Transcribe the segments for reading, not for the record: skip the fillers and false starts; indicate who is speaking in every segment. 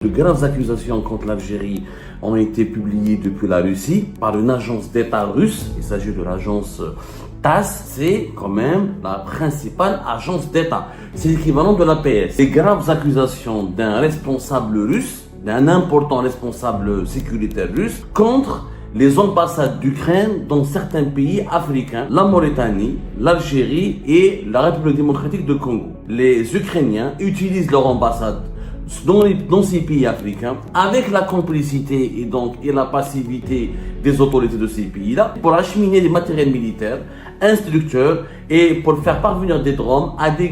Speaker 1: De graves accusations contre l'Algérie ont été publiées depuis la Russie par une agence d'État russe. Il s'agit de l'agence TASS, c'est quand même la principale agence d'État. C'est l'équivalent de l'APS. Les graves accusations d'un responsable russe, d'un important responsable sécuritaire russe, contre les ambassades d'Ukraine dans certains pays africains, la Mauritanie, l'Algérie et la République démocratique du Congo. Les Ukrainiens utilisent leur ambassade dans ces pays africains, avec la complicité et la passivité des autorités de ces pays-là, pour acheminer des matériels militaires, instructeurs et pour faire parvenir des drones à des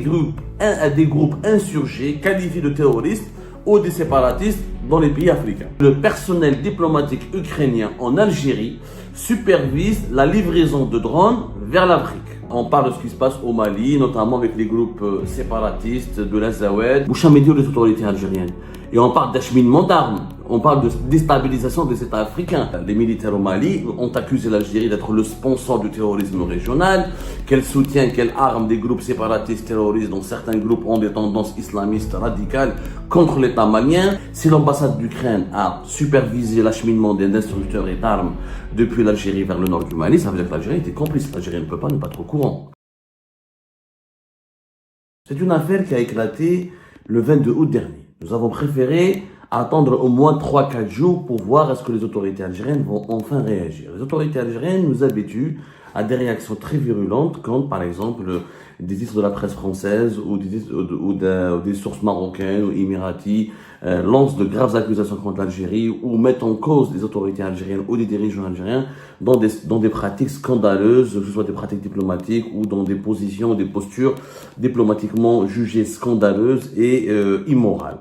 Speaker 1: groupes insurgés qualifiés de terroristes ou de séparatistes dans les pays africains. Le personnel diplomatique ukrainien en Algérie supervise la livraison de drones vers l'Afrique. On parle de ce qui se passe au Mali, notamment avec les groupes séparatistes de l'Azawad, ou chamédio des autorités algériennes. Et on parle d'acheminement d'armes, on parle de déstabilisation des États africains. Les militaires au Mali ont accusé l'Algérie d'être le sponsor du terrorisme régional, qu'elle soutient, qu'elle arme des groupes séparatistes terroristes dont certains groupes ont des tendances islamistes radicales contre l'État malien. Si l'ambassade d'Ukraine a supervisé l'acheminement des instructeurs et d'armes depuis l'Algérie vers le nord du Mali, ça veut dire que l'Algérie était complice. L'Algérie ne peut pas ne pas être au courant. C'est une affaire qui a éclaté le 22 août dernier. Nous avons préféré attendre au moins 3-4 jours pour voir est-ce que les autorités algériennes vont enfin réagir. Les autorités algériennes nous habituent à des réactions très virulentes quand, par exemple, des titres de la presse française ou des sources marocaines ou émiraties lancent de graves accusations contre l'Algérie ou mettent en cause des autorités algériennes ou des dirigeants algériens dans des pratiques scandaleuses, que ce soit des pratiques diplomatiques ou dans des positions ou des postures diplomatiquement jugées scandaleuses et immorales.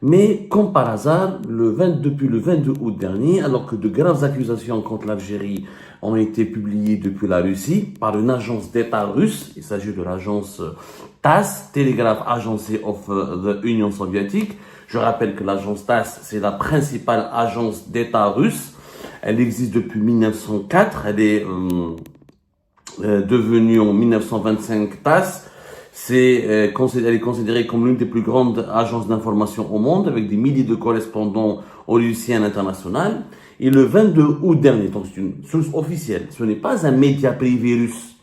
Speaker 1: Mais, comme par hasard, depuis le 22 août dernier, alors que de graves accusations contre l'Algérie ont été publiées depuis la Russie par une agence d'État russe, il s'agit de l'agence TASS, Telegraph Agency of the Union soviétique. Je rappelle que l'agence TASS, c'est la principale agence d'État russe. Elle existe depuis 1904, elle est devenue en 1925 TASS. Elle est considérée comme l'une des plus grandes agences d'information au monde, avec des milliers de correspondants au lycéen international. Et le 22 août dernier, donc c'est une source officielle, ce n'est pas un média privé russe,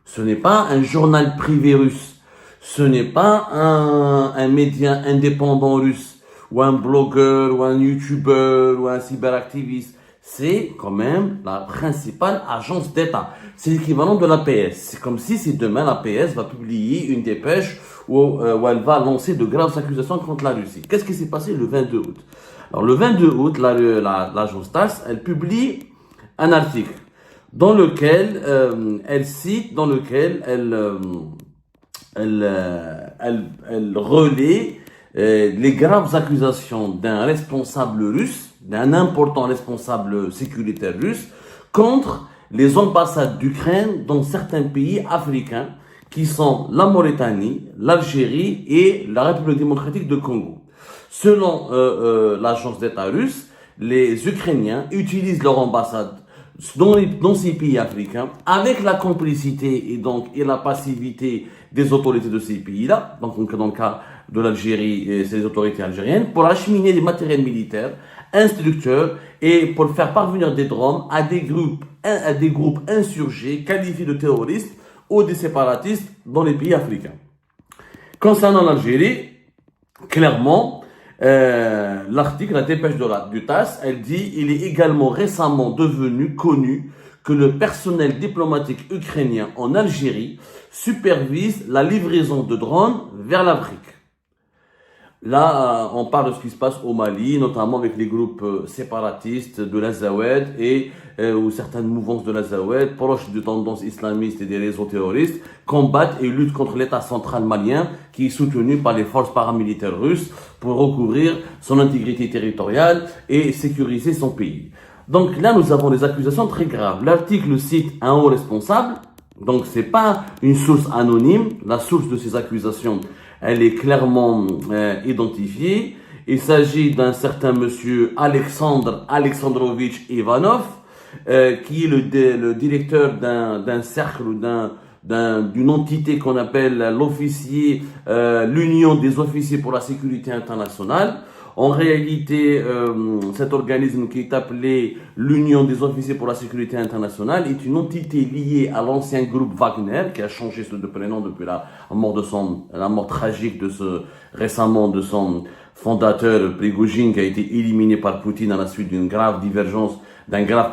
Speaker 1: ce n'est pas un journal privé russe, ce n'est pas un média indépendant russe, ou un blogueur, ou un youtubeur, ou un cyberactiviste. C'est quand même la principale agence d'État. C'est l'équivalent de l'APS. C'est comme si demain l'APS va publier une dépêche où elle va lancer de graves accusations contre la Russie. Qu'est-ce qui s'est passé le 22 août? Alors le 22 août, l'agence TASS, elle publie un article dans lequel elle relaie les graves accusations d'un responsable russe, d'un important responsable sécuritaire russe, contre les ambassades d'Ukraine dans certains pays africains, qui sont la Mauritanie, l'Algérie et la République démocratique du Congo. Selon l'agence d'État russe, les Ukrainiens utilisent leur ambassade dans ces pays africains, avec la complicité et la passivité des autorités de ces pays-là, donc dans le cas de l'Algérie, c'est les autorités algériennes, pour acheminer des matériels militaires, instructeurs et pour faire parvenir des drones à des groupes insurgés qualifiés de terroristes ou de séparatistes dans les pays africains. Concernant l'Algérie, clairement, l'article, la dépêche du TASS, elle dit il est également récemment devenu connu que le personnel diplomatique ukrainien en Algérie supervise la livraison de drones vers l'Afrique. Là, on parle de ce qui se passe au Mali, notamment avec les groupes séparatistes de l'Azawad ou certaines mouvances de l'Azawad, proches de tendances islamistes et des réseaux terroristes, combattent et luttent contre l'État central malien qui est soutenu par les forces paramilitaires russes pour recouvrir son intégrité territoriale et sécuriser son pays. Donc là, nous avons des accusations très graves. L'article cite un haut responsable, donc c'est pas une source anonyme. La source de ces accusations, elle est clairement identifiée. Il s'agit d'un certain monsieur Alexandre Alexandrovitch Ivanov, qui est le directeur d'un cercle ou d'une entité qu'on appelle l'Union des officiers pour la sécurité internationale. En réalité, cet organisme qui est appelé l'Union des officiers pour la sécurité internationale est une entité liée à l'ancien groupe Wagner, qui a changé de prénom depuis la mort tragique récemment de son fondateur Prigojine, qui a été éliminé par Poutine à la suite d'une grave divergence, d'un grave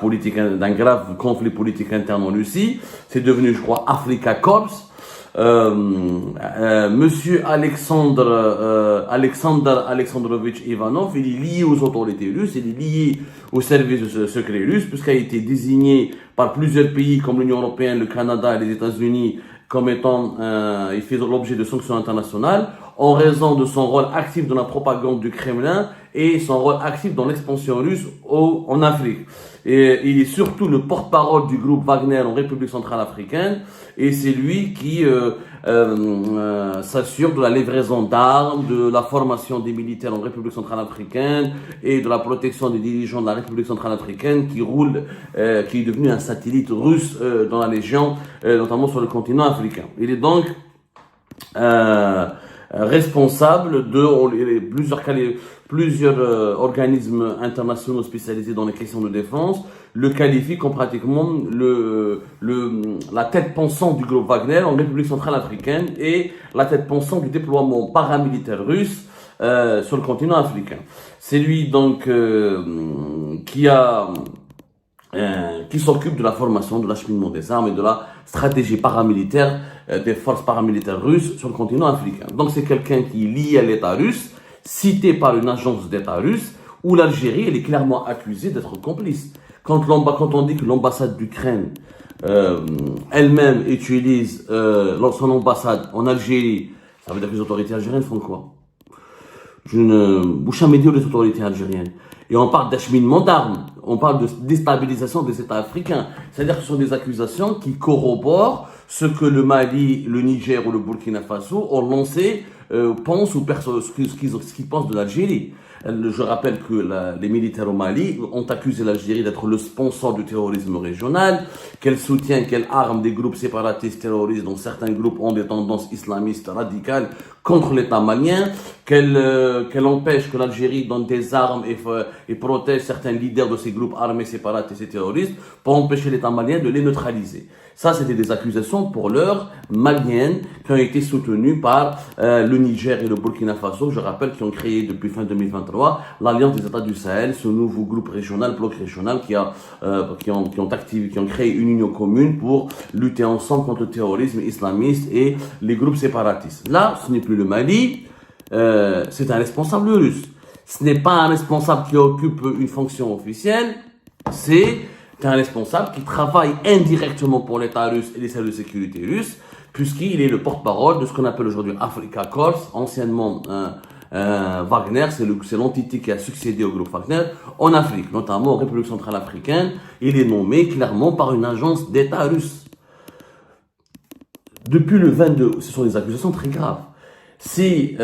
Speaker 1: conflit politique interne en Russie. C'est devenu, je crois, Afrika Korps. Monsieur Alexander Alexandrovitch Ivanov, il est lié aux autorités russes, il est lié au service secret russe, puisqu'il a été désigné par plusieurs pays comme l'Union européenne, le Canada et les États-Unis comme étant, il fait l'objet de sanctions internationales en raison de son rôle actif dans la propagande du Kremlin et son rôle actif dans l'expansion russe en Afrique. Et il est surtout le porte-parole du groupe Wagner en République centrale africaine, et c'est lui qui s'assure de la livraison d'armes, de la formation des militaires en République centrale africaine et de la protection des dirigeants de la République centrale africaine qui est devenu un satellite russe dans la région, notamment sur le continent africain. Il est donc responsable de plusieurs organismes internationaux spécialisés dans les questions de défense le qualifient comme pratiquement la tête pensante du groupe Wagner en République centrale africaine et la tête pensante du déploiement paramilitaire russe sur le continent africain. C'est lui donc qui s'occupe de la formation, de l'acheminement des armes et de la stratégie paramilitaire des forces paramilitaires russes sur le continent africain. Donc c'est quelqu'un qui est lié à l'État russe, cité par une agence d'État russe, où l'Algérie elle est clairement accusée d'être complice. Quand on dit que l'ambassade d'Ukraine elle-même utilise son ambassade en Algérie, ça veut dire que les autorités algériennes font quoi? Bouche à médias les autorités algériennes. Et on parle d'acheminement d'armes, on parle de déstabilisation des États africains. C'est-à-dire que ce sont des accusations qui corroborent ce que le Mali, le Niger ou le Burkina Faso ont lancé, pensent ou ce qu'ils pensent de l'Algérie. Je rappelle que les militaires au Mali ont accusé l'Algérie d'être le sponsor du terrorisme régional, qu'elle soutient, qu'elle arme des groupes séparatistes terroristes dont certains groupes ont des tendances islamistes radicales contre l'État malien, qu'elle empêche que l'Algérie donne des armes et protège certains leaders de ces groupes armés séparatistes et terroristes pour empêcher l'État malien de les neutraliser. Ça, c'était des accusations pour l'heure maliennes qui ont été soutenues par le Niger et le Burkina Faso, je rappelle, qui ont créé depuis fin 2023 l'Alliance des États du Sahel, ce nouveau groupe régional, bloc régional qui ont créé une union commune pour lutter ensemble contre le terrorisme islamiste et les groupes séparatistes. Là, ce n'est plus le Mali, c'est un responsable russe. Ce n'est pas un responsable qui occupe une fonction officielle, c'est un responsable qui travaille indirectement pour l'État russe et les services de sécurité russes, puisqu'il est le porte-parole de ce qu'on appelle aujourd'hui Afrika Korps, anciennement Wagner, c'est l'entité qui a succédé au groupe Wagner en Afrique, notamment en République centrale africaine. Il est nommé clairement par une agence d'État russe. Depuis le 22, ce sont des accusations très graves. Si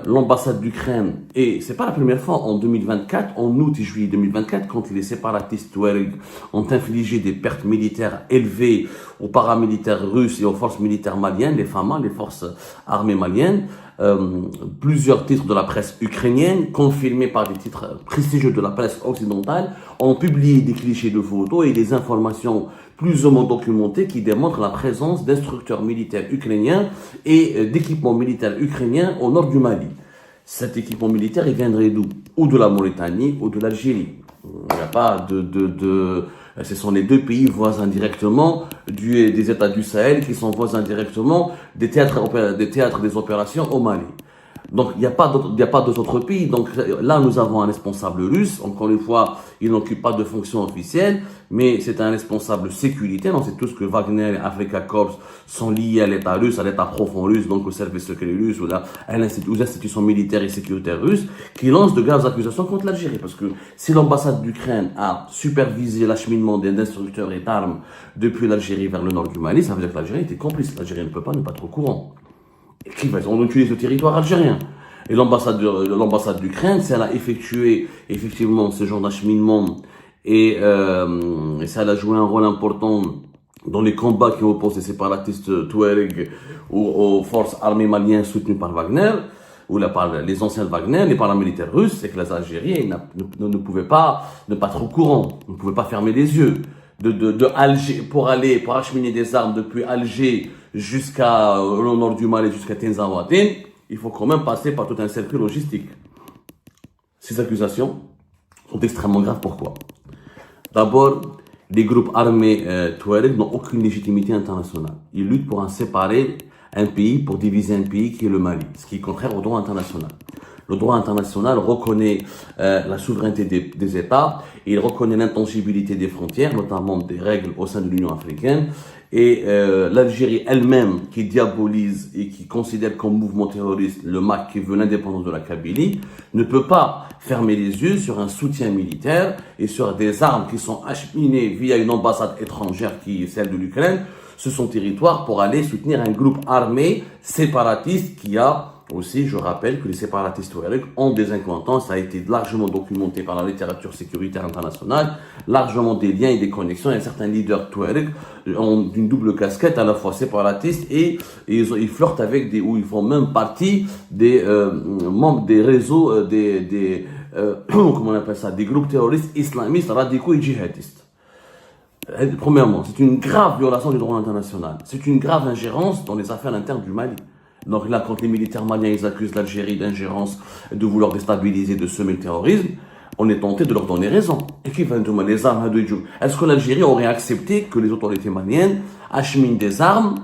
Speaker 1: l'ambassade d'Ukraine, et c'est pas la première fois, en 2024, en août et juillet 2024, quand les séparatistes Touareg ont infligé des pertes militaires élevées aux paramilitaires russes et aux forces militaires maliennes, les FAMA, les forces armées maliennes, plusieurs titres de la presse ukrainienne, confirmés par des titres prestigieux de la presse occidentale, ont publié des clichés de photos et des informations plus ou moins documentées qui démontrent la présence d'instructeurs militaires ukrainiens et d'équipements militaires ukrainiens au nord du Mali. Cet équipement militaire, il viendrait d'où? Ou de la Mauritanie ou de l'Algérie. Il n'y a pas ce sont les deux pays voisins directement des États du Sahel qui sont voisins directement des théâtres des opérations au Mali. Donc, il n'y a pas d'autres pays. Donc, là, nous avons un responsable russe. Encore une fois, il n'occupe pas de fonction officielle, mais c'est un responsable sécuritaire. On sait tous que Wagner et Afrika Korps sont liés à l'État russe, à l'État profond russe, donc au service secret russe, aux institutions militaires et sécuritaires russes, qui lancent de graves accusations contre l'Algérie. Parce que si l'ambassade d'Ukraine a supervisé l'acheminement d'instructeurs et d'armes depuis l'Algérie vers le nord du Mali, ça veut dire que l'Algérie était complice. L'Algérie ne peut pas ne pas être au courant. On utilise le territoire algérien. Et l'ambassade d'Ukraine, si elle a effectué effectivement ce genre d'acheminement et si elle a joué un rôle important dans les combats qui opposent les séparatistes Touareg aux forces armées maliennes soutenues par Wagner, ou par les anciens de Wagner, les paramilitaires russes, c'est que les Algériens ne pouvaient pas ne pas être au courant, ne pouvaient pas fermer les yeux. De Alger, pour acheminer des armes depuis Alger au nord du Mali, jusqu'à Tinzaouaten, il faut quand même passer par tout un circuit logistique. Ces accusations sont extrêmement graves. Pourquoi? D'abord, les groupes armés Touareg n'ont aucune légitimité internationale. Ils luttent pour séparer un pays, pour diviser un pays qui est le Mali, ce qui est contraire au droit international. Le droit international reconnaît la souveraineté des États, et il reconnaît l'intangibilité des frontières, notamment des règles au sein de l'Union africaine. Et l'Algérie elle-même, qui diabolise et qui considère comme mouvement terroriste le MAC qui veut l'indépendance de la Kabylie, ne peut pas fermer les yeux sur un soutien militaire et sur des armes qui sont acheminées via une ambassade étrangère qui est celle de l'Ukraine sur son territoire pour aller soutenir un groupe armé séparatiste qui a aussi, je rappelle que les séparatistes Touareg ont des incohérences, ça a été largement documenté par la littérature sécuritaire internationale, largement des liens et des connexions. Il y a certains leaders Touareg ont une double casquette, à la fois séparatiste et ils flirtent avec ou ils font même partie des membres des réseaux, comment on appelle ça, des groupes terroristes islamistes, radicaux et djihadistes. Premièrement, c'est une grave violation du droit international. C'est une grave ingérence dans les affaires internes du Mali. Donc là, quand les militaires maliens ils accusent l'Algérie d'ingérence, de vouloir déstabiliser, de semer le terrorisme, on est tenté de leur donner raison. Et qui va nous demander les armes? Est-ce que l'Algérie aurait accepté que les autorités maliennes acheminent des armes,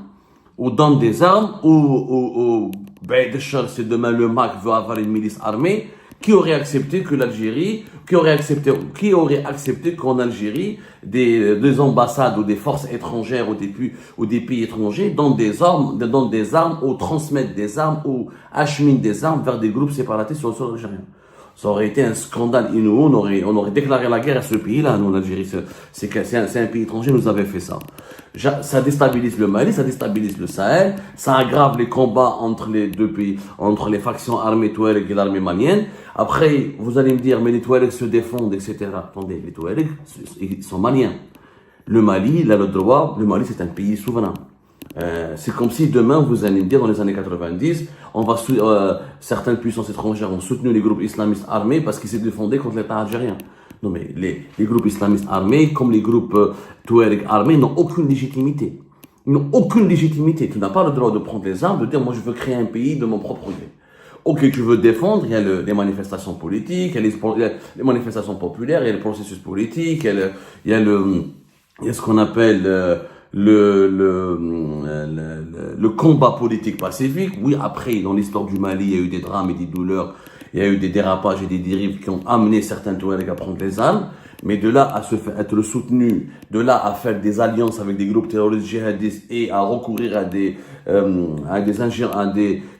Speaker 1: ou donnent des armes, ou si demain le MAC veut avoir une milice armée, qui aurait accepté que l'Algérie, qui aurait accepté qu'en Algérie, des ambassades ou des forces étrangères ou des pays étrangers donnent des armes ou transmettent des armes ou acheminent des armes vers des groupes séparatistes sur le sol algérien? Ça aurait été un scandale inouï, on aurait déclaré la guerre à ce pays-là, nous, en Algérie. C'est un pays étranger, nous avait fait ça. Ça déstabilise le Mali, ça déstabilise le Sahel, ça aggrave les combats entre les deux pays, entre les factions armées Touareg et l'armée malienne. Après, vous allez me dire, mais les Touareg se défendent, etc. Attendez, les Touareg, ils sont maliens. Le Mali, il a le droit, le Mali, c'est un pays souverain. C'est comme si demain, vous allez me dire, dans les années 90, certaines puissances étrangères ont soutenu les groupes islamistes armés parce qu'ils se défendaient contre l'État algérien. Non, mais les groupes islamistes armés, comme les groupes Touareg armés, n'ont aucune légitimité. Ils n'ont aucune légitimité. Tu n'as pas le droit de prendre les armes, de dire, moi, je veux créer un pays de mon propre gré. Ok, tu veux défendre, il y a les manifestations politiques, il y a les manifestations populaires, il y a le processus politique, il y a ce qu'on appelle le combat politique pacifique. Oui, après, dans l'histoire du Mali, il y a eu des drames et des douleurs, il y a eu des dérapages et des dérives qui ont amené certains Touaregs à prendre les armes, mais de là à être soutenu, de là à faire des alliances avec des groupes terroristes djihadistes et à recourir à des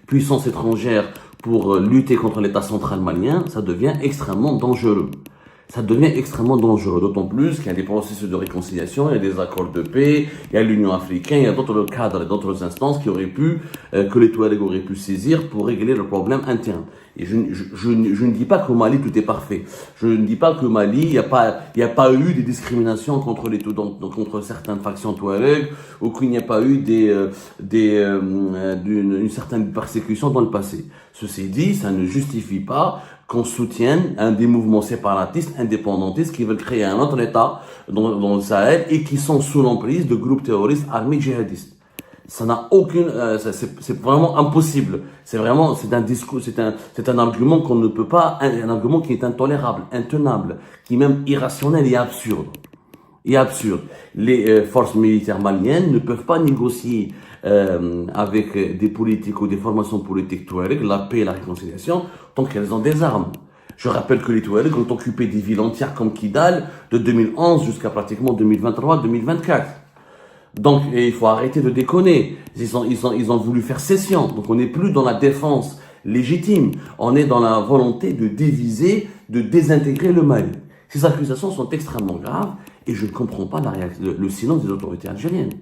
Speaker 1: puissances étrangères pour lutter contre l'État central malien, ça devient extrêmement dangereux. Ça devient extrêmement dangereux, d'autant plus qu'il y a des processus de réconciliation, il y a des accords de paix, il y a l'Union africaine, il y a d'autres cadres et d'autres instances que les Touaregs auraient pu saisir pour régler le problème interne. Et je ne dis pas qu'au Mali tout est parfait. Je ne dis pas qu'au Mali il n'y a pas eu des discriminations contre certaines factions Touareg, ou qu'il n'y a pas eu une certaine persécution dans le passé. Ceci dit, ça ne justifie pas qu'on soutienne un des mouvements séparatistes, indépendantistes, qui veulent créer un autre État dans le Sahel et qui sont sous l'emprise de groupes terroristes armés djihadistes. Ça n'a aucune, c'est vraiment impossible. C'est un discours, c'est un argument qu'on ne peut pas, un argument qui est intolérable, intenable, qui est même irrationnel et absurde. Les forces militaires maliennes ne peuvent pas négocier avec des politiques ou des formations politiques Touareg la paix et la réconciliation tant qu'elles ont des armes. Je rappelle que les Touareg ont occupé des villes entières comme Kidal de 2011 jusqu'à pratiquement 2023-2024. Donc, il faut arrêter de déconner. Ils ont voulu faire cession. Donc, on n'est plus dans la défense légitime. On est dans la volonté de diviser, de désintégrer le Mali. Ces accusations sont extrêmement graves et je ne comprends pas le silence des autorités algériennes.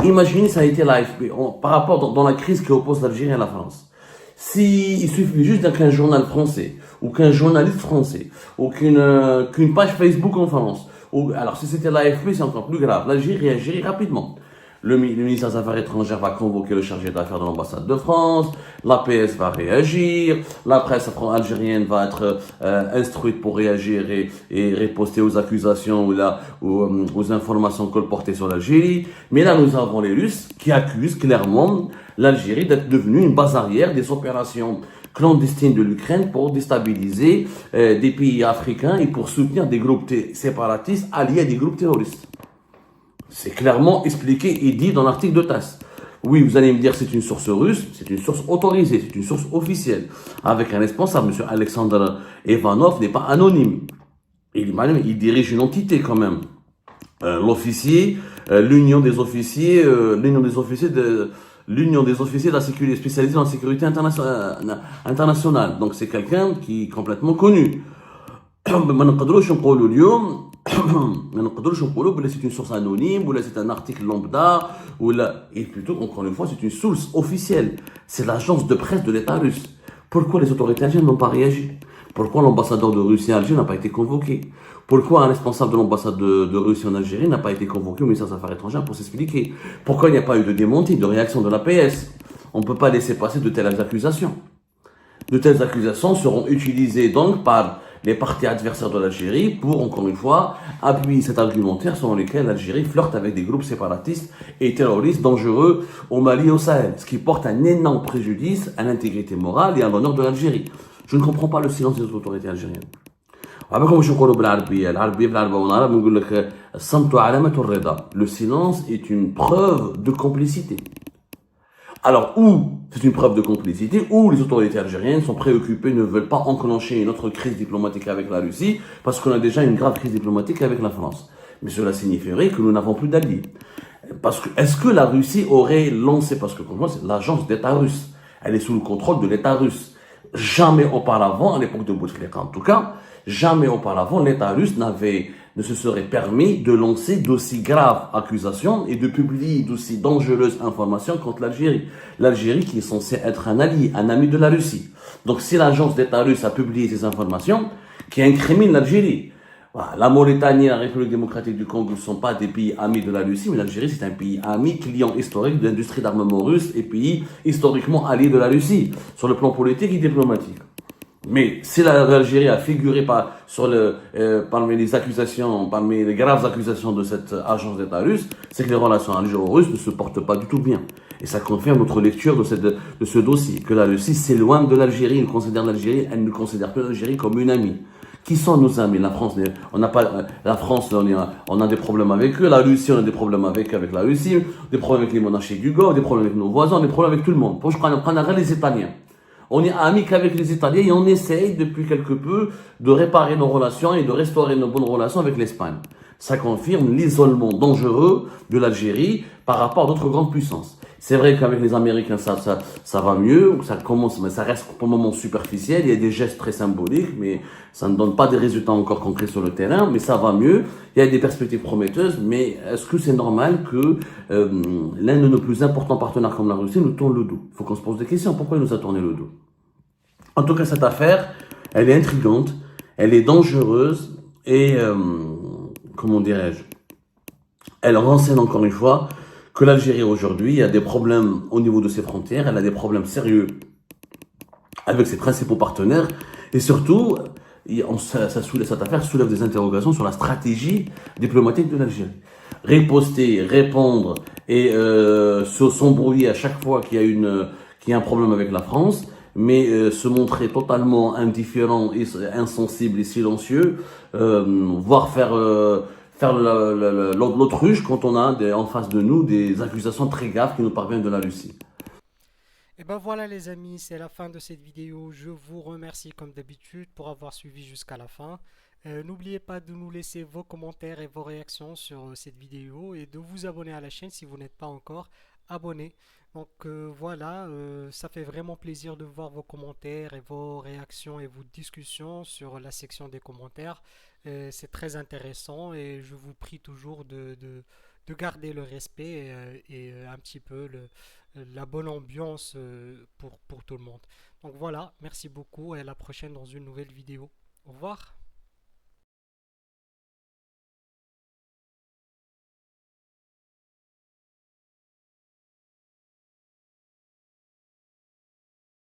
Speaker 1: Imaginez, ça a été l'AFP, par rapport dans la crise qui oppose l'Algérie à la France. Il suffit juste qu'un journal français, ou qu'un journaliste français, ou qu'une page Facebook en France, alors si c'était l'AFP, c'est encore plus grave. L'Algérie réagirait rapidement. le ministère des Affaires étrangères va convoquer le chargé d'affaires de l'ambassade de France, l'APS va réagir, la presse algérienne va être instruite pour réagir et riposter aux accusations aux informations colportées sur l'Algérie. Mais là, nous avons les Russes qui accusent clairement l'Algérie d'être devenue une base arrière des opérations clandestines de l'Ukraine pour déstabiliser des pays africains et pour soutenir des groupes séparatistes alliés à des groupes terroristes. C'est clairement expliqué et dit dans l'article de TASS. Oui, vous allez me dire c'est une source russe, c'est une source autorisée, c'est une source officielle. Avec un responsable, M. Alexandre Ivanov n'est pas anonyme. Il dirige une entité quand même. L'officier, l'union des officiers de la sécurité spécialisée dans la sécurité internationale. Donc c'est quelqu'un qui est complètement connu. ما نقدروش نقولوا اليوم ما نقدروش نقولوا بلا c'est une source anonyme ou là c'est un article lambda ou là et plutôt encore une fois c'est une source officielle, c'est l'agence de presse de l'État russe. Pourquoi les autorités algériennes n'ont pas réagi? Pourquoi l'ambassadeur de Russie en Algérie n'a pas été convoqué? Pourquoi un responsable de l'ambassade de Russie en Algérie n'a pas été convoqué au ministère des Affaires étrangères pour s'expliquer? Pourquoi il n'y a pas eu de démenti, de réaction de l'APS? On ne peut pas laisser passer de telles accusations. De telles accusations seront utilisées donc par les partis adversaires de l'Algérie pour, encore une fois, appuyer cet argumentaire selon lequel l'Algérie flirte avec des groupes séparatistes et terroristes dangereux au Mali et au Sahel, ce qui porte un énorme préjudice à l'intégrité morale et à l'honneur de l'Algérie. Je ne comprends pas le silence des autorités algériennes. Le silence est une preuve de complicité. Alors, ou c'est une preuve de complicité, ou les autorités algériennes sont préoccupées, ne veulent pas enclencher une autre crise diplomatique avec la Russie, parce qu'on a déjà une grave crise diplomatique avec la France. Mais cela signifierait que nous n'avons plus d'alliés. Parce que, est-ce que la Russie aurait lancé, parce que pour moi, c'est l'agence d'État russe. Elle est sous le contrôle de l'État russe. Jamais auparavant, à l'époque de Bouteflika en tout cas, jamais auparavant, l'État russe ne se serait permis de lancer d'aussi graves accusations et de publier d'aussi dangereuses informations contre l'Algérie. L'Algérie qui est censée être un allié, un ami de la Russie. Donc si l'agence d'État russe a publié ces informations qui incriminent l'Algérie, voilà, la Mauritanie et la République démocratique du Congo ne sont pas des pays amis de la Russie, mais l'Algérie c'est un pays ami, client historique de l'industrie d'armement russe et pays historiquement allié de la Russie, sur le plan politique et diplomatique. Mais si l'Algérie a figuré parmi les accusations, parmi les graves accusations de cette agence d'État russe, c'est que les relations algéro-russes ne se portent pas du tout bien. Et ça confirme notre lecture de ce dossier, que la Russie s'éloigne de l'Algérie, elle ne considère plus l'Algérie comme une amie. Qui sont nos amis? La France, on a des problèmes avec eux. La Russie, on a des problèmes avec la Russie, des problèmes avec les monarchies du Golfe, des problèmes avec nos voisins, des problèmes avec tout le monde. Pour je prends les Italiens. On est amis qu'avec les Italiens et on essaye depuis quelque peu de réparer nos relations et de restaurer nos bonnes relations avec l'Espagne. Ça confirme l'isolement dangereux de l'Algérie par rapport à d'autres grandes puissances. C'est vrai qu'avec les Américains, ça va mieux, ça commence, mais ça reste pour le moment superficiel. Il y a des gestes très symboliques, mais ça ne donne pas des résultats encore concrets sur le terrain, mais ça va mieux. Il y a des perspectives prometteuses, mais est-ce que c'est normal que l'un de nos plus importants partenaires comme la Russie nous tourne le dos? Il faut qu'on se pose des questions. Pourquoi il nous a tourné le dos? En tout cas, cette affaire, elle est intrigante, elle est dangereuse et, comment dirais-je, elle renseigne encore une fois que l'Algérie aujourd'hui a des problèmes au niveau de ses frontières, elle a des problèmes sérieux avec ses principaux partenaires et surtout, cette affaire soulève des interrogations sur la stratégie diplomatique de l'Algérie. Riposter, répondre et s'embrouiller à chaque fois qu'il y a un problème avec la France, mais se montrer totalement indifférent, et insensible et silencieux, voire faire l'autruche quand on a en face de nous des accusations très graves qui nous parviennent de la Russie.
Speaker 2: Et ben voilà les amis, c'est la fin de cette vidéo. Je vous remercie comme d'habitude pour avoir suivi jusqu'à la fin. N'oubliez pas de nous laisser vos commentaires et vos réactions sur cette vidéo et de vous abonner à la chaîne si vous n'êtes pas encore abonné. Donc voilà, ça fait vraiment plaisir de voir vos commentaires et vos réactions et vos discussions sur la section des commentaires. C'est très intéressant et je vous prie toujours de garder le respect et un petit peu la bonne ambiance pour tout le monde. Donc voilà, merci beaucoup et à la prochaine dans une nouvelle vidéo. Au revoir.